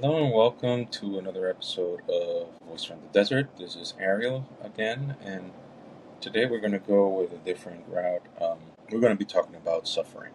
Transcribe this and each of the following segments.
Hello and welcome to another episode of Voice from the Desert. This is Ariel again, and today we're going to go with a different route. We're going to be talking about suffering.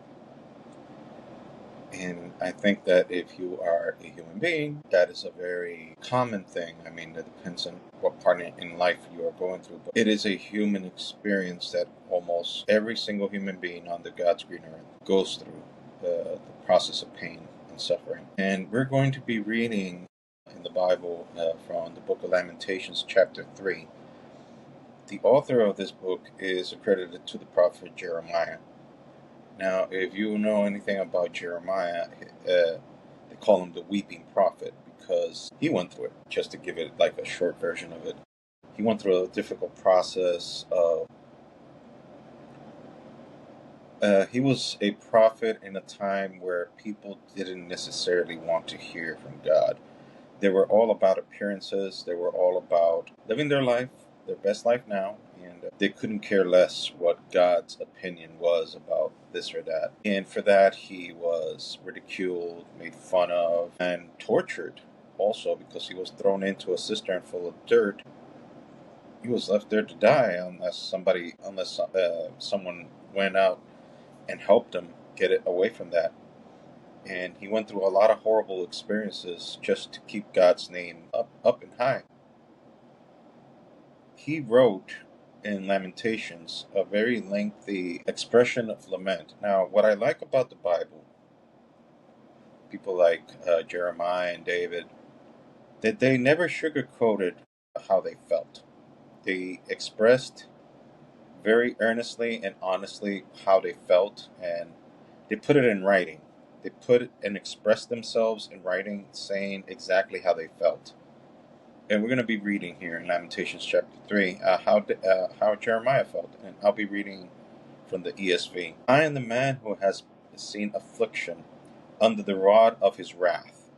And I think that if you are a human being, that is a very common thing. I mean, it depends on what part in life you are going through, but it is a human experience that almost every single human being on the God's green earth goes through the process of pain and suffering. And we're going to be reading in the Bible from the book of Lamentations, chapter 3. The author of this book is accredited to the prophet Jeremiah. Now, if you know anything about Jeremiah, they call him the weeping prophet because he went through it. Just to give it like a short version of it, he went through a difficult process of. He was a prophet in a time where people didn't necessarily want to hear from God. They were all about appearances. They were all about living their life, their best life now, and they couldn't care less what God's opinion was about this or that. And for that, he was ridiculed, made fun of, and tortured also because he was thrown into a cistern full of dirt. He was left there to die unless someone went out and helped him get it away from that. And he went through a lot of horrible experiences just to keep God's name up and high. He wrote in Lamentations a very lengthy expression of lament. Now, what I like about the Bible, people like Jeremiah and David, that they never sugarcoated how they felt. They expressed very earnestly and honestly how they felt, and they put it in writing. They put it and expressed themselves in writing, saying exactly how they felt. And we're going to be reading here in Lamentations chapter 3 how Jeremiah felt. And I'll be reading from the ESV. I am the man who has seen affliction under the rod of his wrath.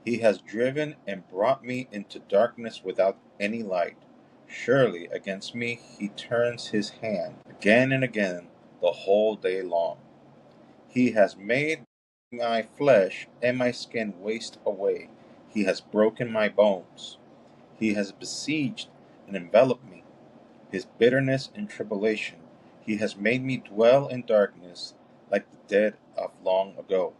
He has driven and brought me into darkness without any light. Surely against me he turns his hand again and again the whole day long. He has made my flesh and my skin waste away. He has broken my bones. He has besieged and enveloped me. His bitterness and tribulation. He has made me dwell in darkness like the dead of long ago.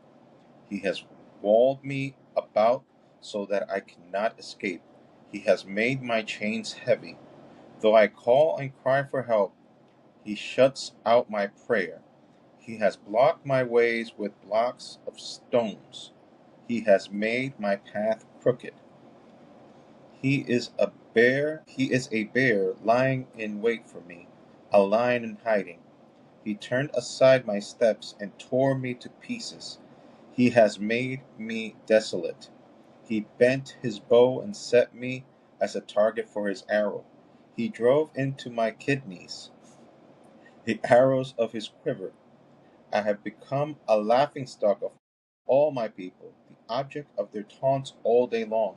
He has walled me about so that I cannot escape. He has made my chains heavy. Though I call and cry for help, he shuts out my prayer. He has blocked my ways with blocks of stones. He has made my path crooked. He is a bear lying in wait for me, a lion in hiding. He turned aside my steps and tore me to pieces. He has made me desolate. He bent his bow and set me as a target for his arrow. He drove into my kidneys the arrows of his quiver. I have become a laughingstock of all my people, the object of their taunts all day long.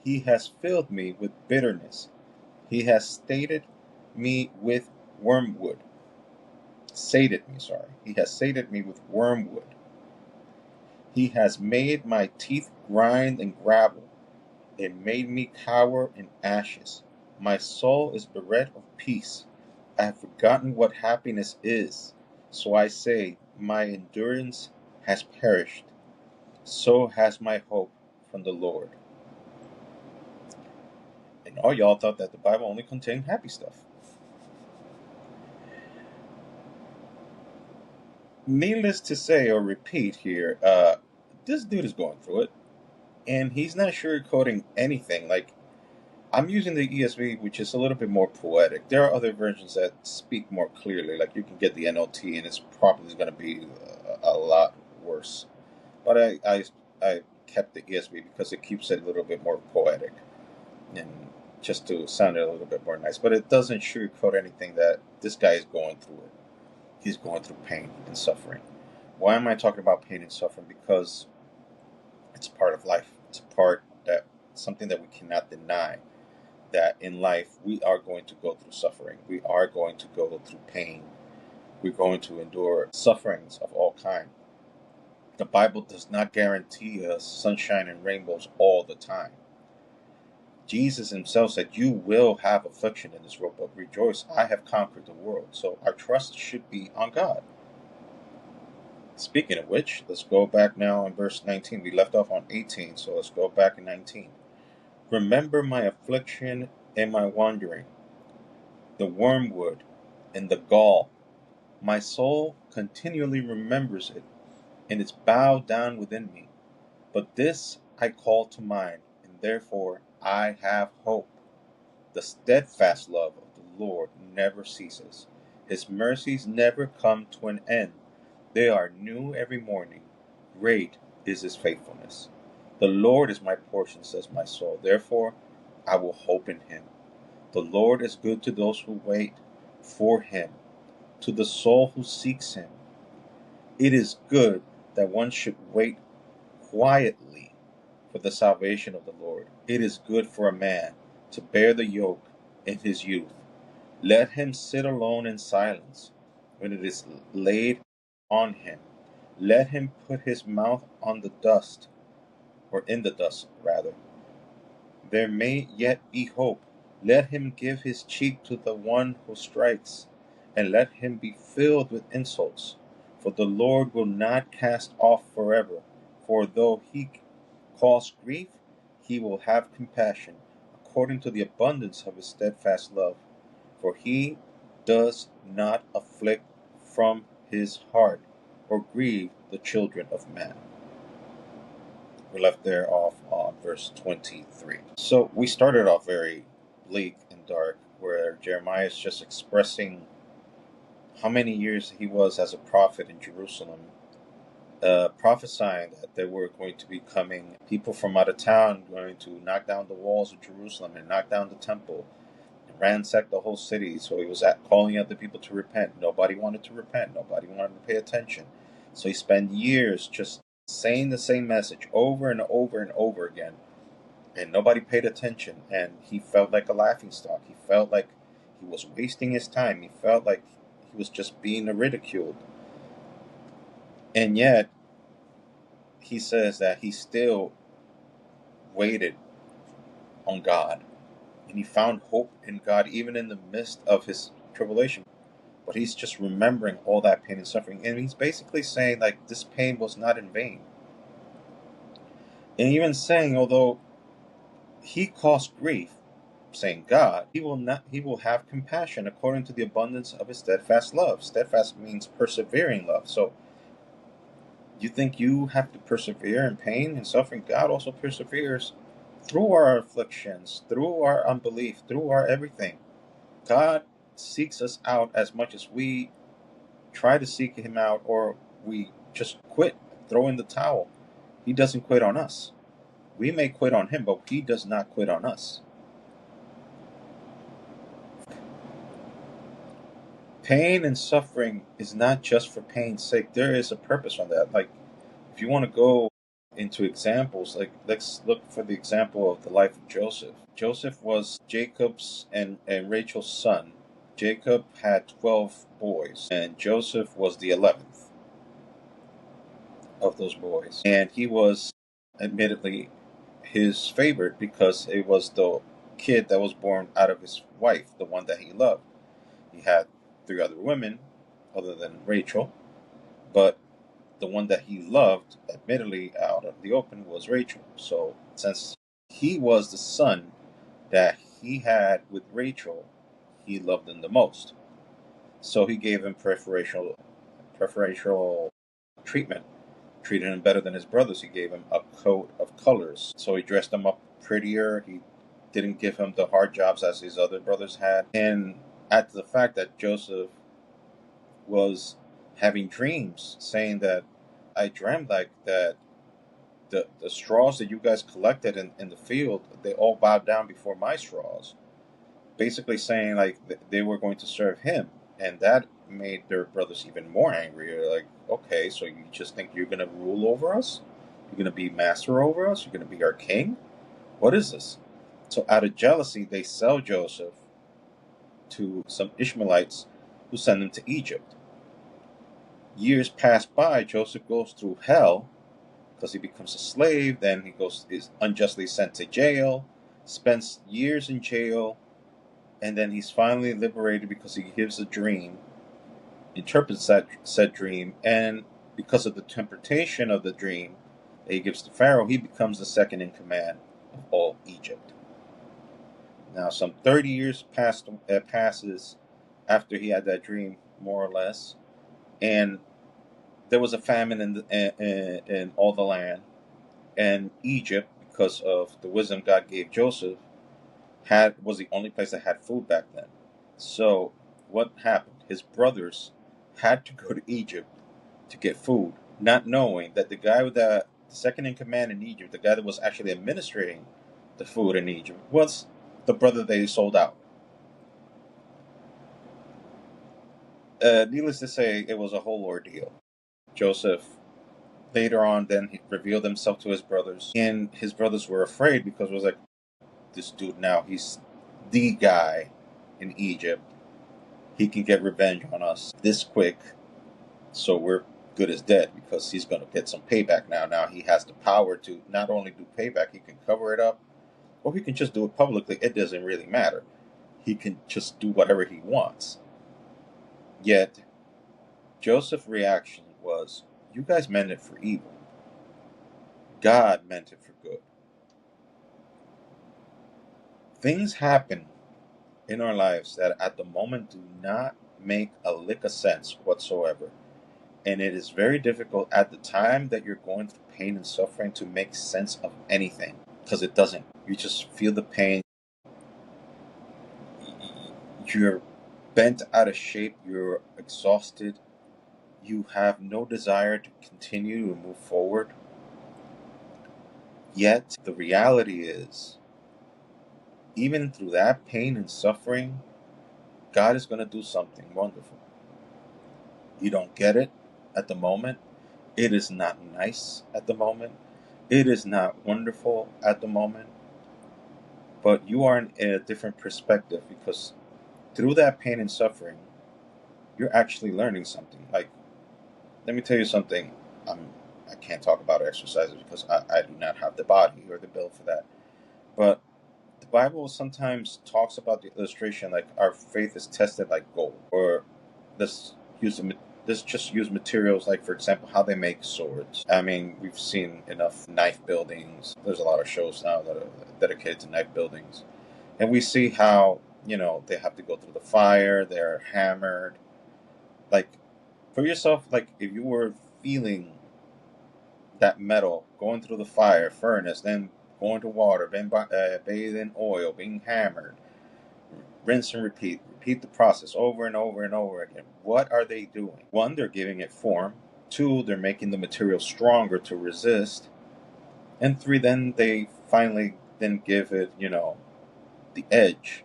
He has filled me with bitterness. He has sated me with wormwood. Sated me, sorry. He has sated me with wormwood. He has made my teeth grind in gravel. It made me cower in ashes. My soul is bereft of peace. I have forgotten what happiness is. So I say, my endurance has perished. So has my hope from the Lord. And all y'all thought that the Bible only contained happy stuff. Needless to say or repeat here, this dude is going through it. And he's not sugarcoating anything. Like, I'm using the ESV, which is a little bit more poetic. There are other versions that speak more clearly. Like, you can get the NLT, and it's probably going to be a lot worse. But I kept the ESV because it keeps it a little bit more poetic, and just to sound it a little bit more nice. But it doesn't sugarcoat anything that this guy is going through it. He's going through pain and suffering. Why am I talking about pain and suffering? Because it's part of life. It's a part that something that we cannot deny. That in life we are going to go through suffering. We are going to go through pain. We're going to endure sufferings of all kind. The Bible does not guarantee us sunshine and rainbows all the time. Jesus himself said, you will have affliction in this world, but rejoice, I have conquered the world. So our trust should be on God. Speaking of which, let's go back now in verse 19. We left off on 18, so let's go back in 19. Remember my affliction and my wandering, the wormwood and the gall. My soul continually remembers it, and it's bowed down within me. But this I call to mind, and therefore I have hope. The steadfast love of the Lord never ceases. His mercies never come to an end. They are new every morning. Great is his faithfulness. The Lord is my portion, says my soul. Therefore I will hope in him. The Lord is good to those who wait for him, to the soul who seeks him. It is good that one should wait quietly for the salvation of the Lord. It is good for a man to bear the yoke in his youth. Let him sit alone in silence when it is laid on him. Let him put his mouth on the dust, or in the dust, rather. There may yet be hope. Let him give his cheek to the one who strikes, and let him be filled with insults. For the Lord will not cast off forever. For though he cause grief, he will have compassion, according to the abundance of his steadfast love. For he does not afflict from his heart, or grieve the children of man. We left there off on verse 23. So we started off very bleak and dark, where Jeremiah is just expressing how many years he was as a prophet in Jerusalem, prophesying that there were going to be coming people from out of town, going to knock down the walls of Jerusalem and knock down the temple and ransack the whole city. So he was calling out the people to repent. Nobody wanted to repent. Nobody wanted to pay attention. So he spent years just saying the same message over and over and over again, and nobody paid attention, and he felt like a laughingstock. He felt like he was wasting his time. He felt like he was just being ridiculed. And yet, he says that he still waited on God, and he found hope in God even in the midst of his tribulation. But he's just remembering all that pain and suffering, and he's basically saying like this pain was not in vain. And even saying, although he caused grief, saying God, he will have compassion according to the abundance of his steadfast love. Steadfast means persevering love. So you think you have to persevere in pain and suffering? God also perseveres through our afflictions, through our unbelief, through our everything. God seeks us out as much as we try to seek him out, or we just quit, throw in the towel. He doesn't quit on us. We may quit on him, but he does not quit on us. Pain and suffering is not just for pain's sake. There is a purpose on that. Like, if you want to go into examples, like let's look for the example of the life of Joseph. Joseph was Jacob's and Rachel's son. Jacob had 12 boys, and Joseph was the 11th of those boys. And he was admittedly his favorite because it was the kid that was born out of his wife, the one that he loved. He had 3 other women other than Rachel, but the one that he loved, admittedly out of the open, was Rachel. So since he was the son that he had with Rachel, he loved him the most. So he gave him preferential treatment, treated him better than his brothers. He gave him a coat of colors. So he dressed him up prettier. He didn't give him the hard jobs as his other brothers had. And add to the fact that Joseph was having dreams saying that I dreamt like that the straws that you guys collected in the field, they all bowed down before my straws. Basically saying like they were going to serve him. And that made their brothers even more angry. They're like, okay, so you just think you're going to rule over us? You're going to be master over us? You're going to be our king? What is this? So out of jealousy, they sell Joseph to some Ishmaelites who send him to Egypt. Years pass by, Joseph goes through hell, because he becomes a slave. Then he is unjustly sent to jail, spends years in jail, and then he's finally liberated because he gives a dream, interprets that said dream, and because of the interpretation of the dream that he gives to Pharaoh, he becomes the second in command of all Egypt. Now, some 30 years passes after he had that dream, more or less, and there was a famine in all the land, and Egypt, because of the wisdom God gave Joseph, was the only place that had food back then. So what happened? His brothers had to go to Egypt to get food, not knowing that the guy with the second in command in Egypt, the guy that was actually administrating the food in Egypt, was the brother they sold out. Needless to say, it was a whole ordeal. Joseph later on then he revealed himself to his brothers, and his brothers were afraid because it was like, this dude now, he's the guy in Egypt. He can get revenge on us this quick, so we're good as dead because he's going to get some payback now. Now he has the power to not only do payback, he can cover it up, or he can just do it publicly. It doesn't really matter. He can just do whatever he wants. Yet, Joseph's reaction was, you guys meant it for evil. God meant it for good. Things happen in our lives that at the moment do not make a lick of sense whatsoever. And it is very difficult at the time that you're going through pain and suffering to make sense of anything, because it doesn't. You just feel the pain. You're bent out of shape. You're exhausted. You have no desire to continue to move forward. Yet the reality is, even through that pain and suffering, God is going to do something wonderful. You don't get it at the moment. It is not nice at the moment. It is not wonderful at the moment. But you are in a different perspective, because through that pain and suffering, you're actually learning something. Like, let me tell you something. I can't talk about exercises because I do not have the body or the build for that. But the Bible sometimes talks about the illustration like our faith is tested like gold. Or let's just use materials like, for example, how they make swords. I mean, we've seen enough knife buildings. There's a lot of shows now that are dedicated to knife buildings. And we see how, they have to go through the fire, they're hammered. Like, for yourself, like, if you were feeling that metal going through the fire, furnace, then going to water, then bathed in oil, being hammered, rinse and repeat the process over and over and over again. What are they doing? One, they're giving it form. Two, they're making the material stronger to resist. And three, then they finally then give it, the edge,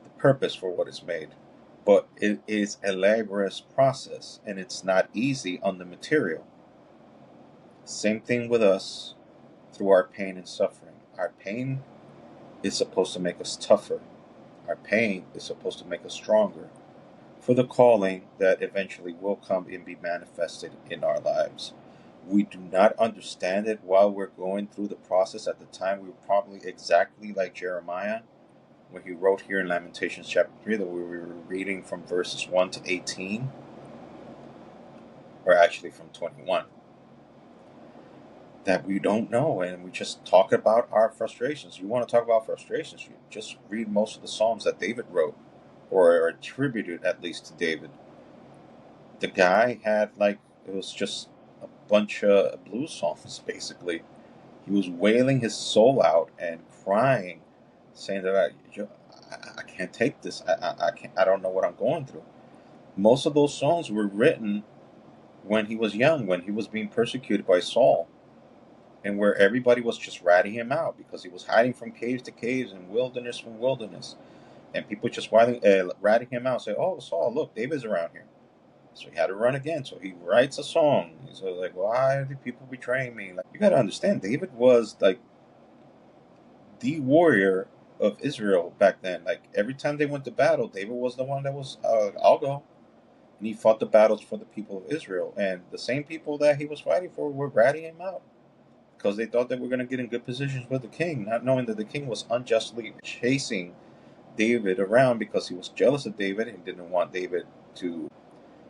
the purpose for what is made. But it is a laborious process, and it's not easy on the material. Same thing with us through our pain and suffering. Our pain is supposed to make us tougher. Our pain is supposed to make us stronger for the calling that eventually will come and be manifested in our lives. We do not understand it while we're going through the process. At the time, we were probably exactly like Jeremiah when he wrote here in Lamentations chapter 3 that we were reading from verses 1 to 18, or actually from 21. That we don't know, and we just talk about our frustrations. You want to talk about frustrations, you just read most of the Psalms that David wrote, or are attributed at least to David. The guy had, like, it was just a bunch of blues songs, basically. He was wailing his soul out and crying, saying that I can't take this. I don't know what I'm going through. Most of those songs were written when he was young, when he was being persecuted by Saul, and where everybody was just ratting him out because he was hiding from caves to caves and wilderness from wilderness. And people just ratting him out, say, oh, Saul, look, David's around here. So he had to run again. So he writes a song. He's like, why are the people betraying me? Like, you got to understand, David was like the warrior of Israel back then. Like, every time they went to battle, David was the one that was, I'll go. And he fought the battles for the people of Israel. And the same people that he was fighting for were ratting him out. because they thought they were going to get in good positions with the king, not knowing that the king was unjustly chasing David around because he was jealous of David and didn't want David to.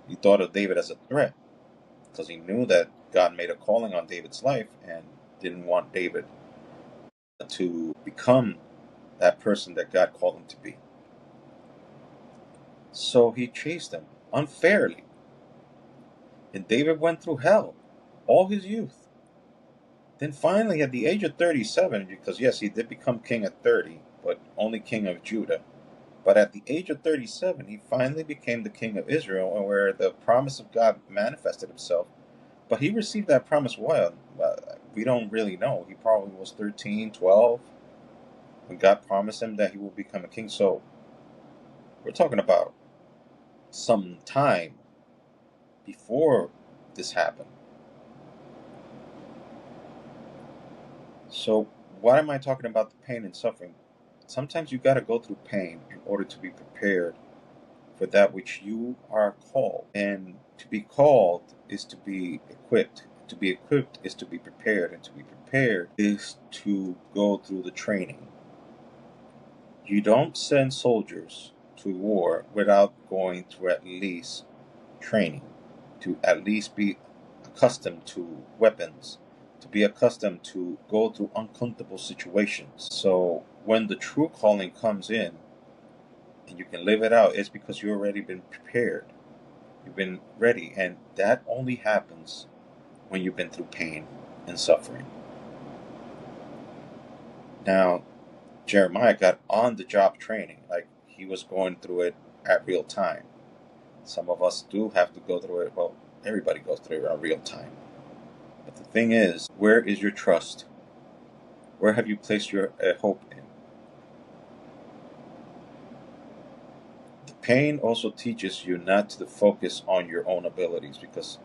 He thought of David as a threat because he knew that God made a calling on David's life and didn't want David to become that person that God called him to be. So he chased him unfairly. And David went through hell all his youth. Then finally, at the age of 37, because yes, he did become king at 30, but only king of Judah. But at the age of 37, he finally became the king of Israel, and where the promise of God manifested himself. But he received that promise well. We don't really know. He probably was 13, 12, when God promised him that he will become a king. So we're talking about some time before this happened. So why am I talking about the pain and suffering? Sometimes you got to go through pain in order to be prepared for that which you are called. And to be called is to be equipped. To be equipped is to be prepared. And to be prepared is to go through the training. You don't send soldiers to war without going through at least training, to at least be accustomed to weapons, to be accustomed to go through uncomfortable situations. So when the true calling comes in and you can live it out, it's because you've already been prepared. You've been ready. And that only happens when you've been through pain and suffering. Now, Jeremiah got on the job training, like he was going through it at real time. Some of us do have to go through it. Well, everybody goes through it in real time. But the thing is, where is your trust? Where have you placed your hope in? The pain also teaches you not to focus on your own abilities because,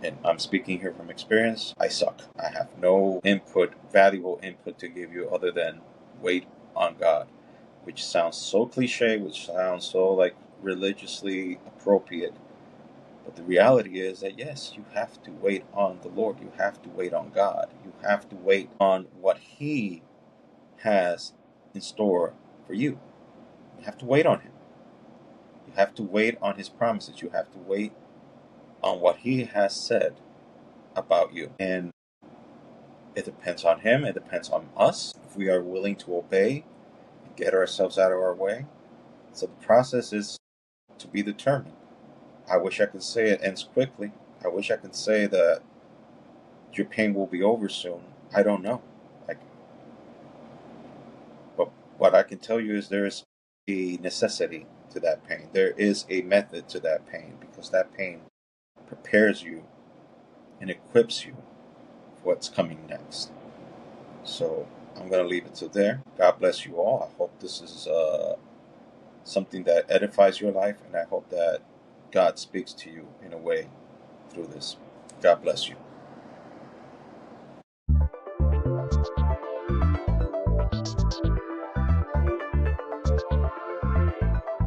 and I'm speaking here from experience, I suck. I have no valuable input to give you other than wait on God, which sounds so cliche, which sounds so like religiously appropriate. But the reality is that yes, you have to wait on the Lord. You have to wait on God. You have to wait on what He has in store for you. You have to wait on Him. You have to wait on His promises. You have to wait on what He has said about you. And it depends on Him. It depends on us if we are willing to obey and get ourselves out of our way. So the process is to be determined. I wish I could say it ends quickly. I wish I could say that your pain will be over soon. I don't know. But what I can tell you is there is a necessity to that pain. There is a method to that pain because that pain prepares you and equips you for what's coming next. So I'm going to leave it to there. God bless you all. I hope this is something that edifies your life, and I hope that God speaks to you in a way through this. God bless you.